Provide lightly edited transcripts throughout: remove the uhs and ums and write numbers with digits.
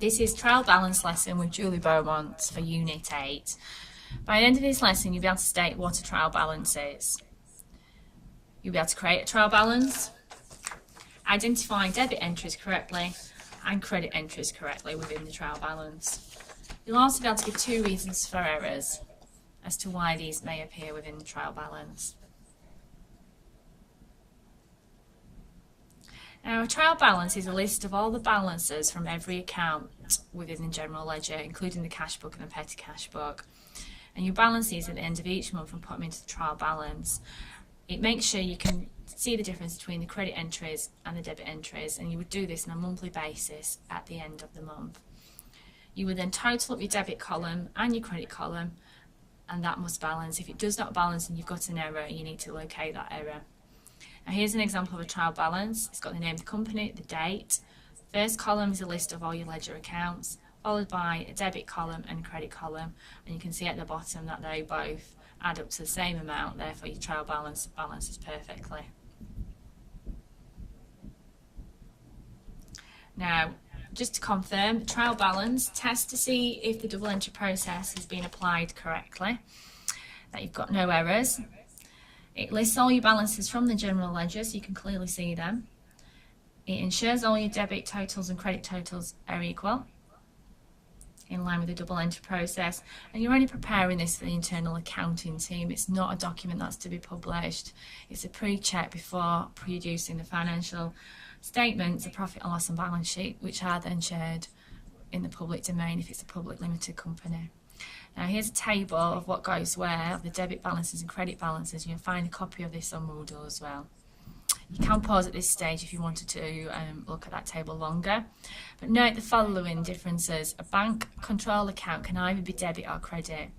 This is trial balance lesson with Julie Beaumont for Unit 8. By the end of this lesson, you'll be able to state what a trial balance is. You'll be able to create a trial balance, identify debit entries correctly and credit entries correctly within the trial balance. You'll also be able to give 2 reasons for errors as to why these may appear within the trial balance. Now, a trial balance is a list of all the balances from every account within the general ledger, including the cash book and the petty cash book. And you balance these at the end of each month and put them into the trial balance. It makes sure you can see the difference between the credit entries and the debit entries, and you would do this on a monthly basis at the end of the month. You would then total up your debit column and your credit column, and that must balance. If it does not balance and you've got an error, you need to locate that error. Now here's an example of a trial balance. It's got the name of the company, the date. First column is a list of all your ledger accounts, followed by a debit column and a credit column, and you can see at the bottom that they both add up to the same amount, therefore your trial balance balances perfectly. Now, just to confirm, the trial balance tests to see if the double entry process has been applied correctly, that you've got no errors. It lists all your balances from the general ledger so you can clearly see them. It ensures all your debit totals and credit totals are equal, in line with the double entry process, and you're only preparing this for the internal accounting team. It's not a document that's to be published. It's a pre-check before producing the financial statements, the profit and loss and balance sheet, which are then shared in the public domain if it's a public limited company. Now here's a table of what goes where, of the debit balances and credit balances. You can find a copy of this on Moodle as well. You can pause at this stage if you wanted to look at that table longer. But note the following differences. A bank control account can either be debit or credit.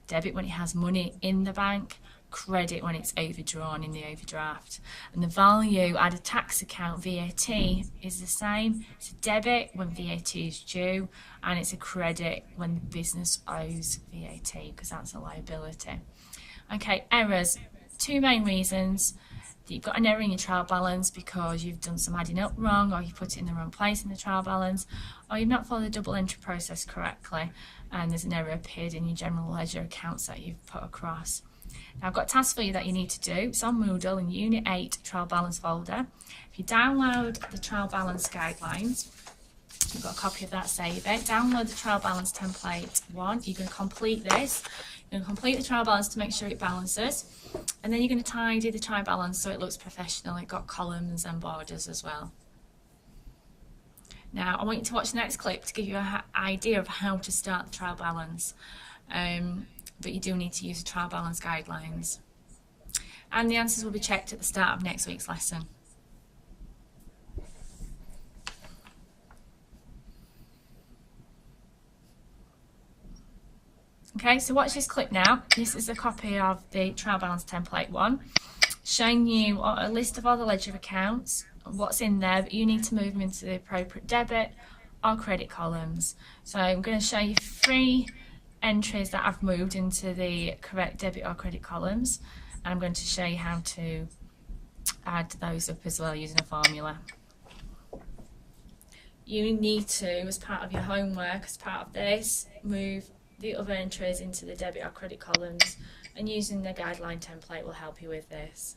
Debit when it has money in the bank, credit when it's overdrawn in the overdraft. And the value at a tax account, VAT, is the same. It's a debit when VAT is due, and it's a credit when the business owes VAT, because that's a liability. Okay, errors. 2 main reasons. You've got an error in your trial balance because you've done some adding up wrong, or you've put it in the wrong place in the trial balance, or you've not followed the double entry process correctly and there's an error appeared in your general ledger accounts that you've put across. Now I've got a task for you that you need to do. It's on Moodle in Unit 8 trial balance folder. If you download the trial balance guidelines, you've got a copy of that, save it. Download the trial balance template 1. You're going to complete this. You're going to complete the trial balance to make sure it balances, and then you're going to tidy the trial balance so it looks professional. It's got columns and borders as well. Now I want you to watch the next clip to give you an idea of how to start the trial balance, but you do need to use the trial balance guidelines, and the answers will be checked at the start of next week's lesson. Okay, so watch this clip now. This is a copy of the trial balance template 1, showing you a list of all the ledger accounts, what's in there, but you need to move them into the appropriate debit or credit columns. So I'm going to show you 3 entries that I've moved into the correct debit or credit columns, and I'm going to show you how to add those up as well using a formula. You need to, as part of your homework, as part of this, move the other entries into the debit or credit columns, and using the guideline template will help you with this.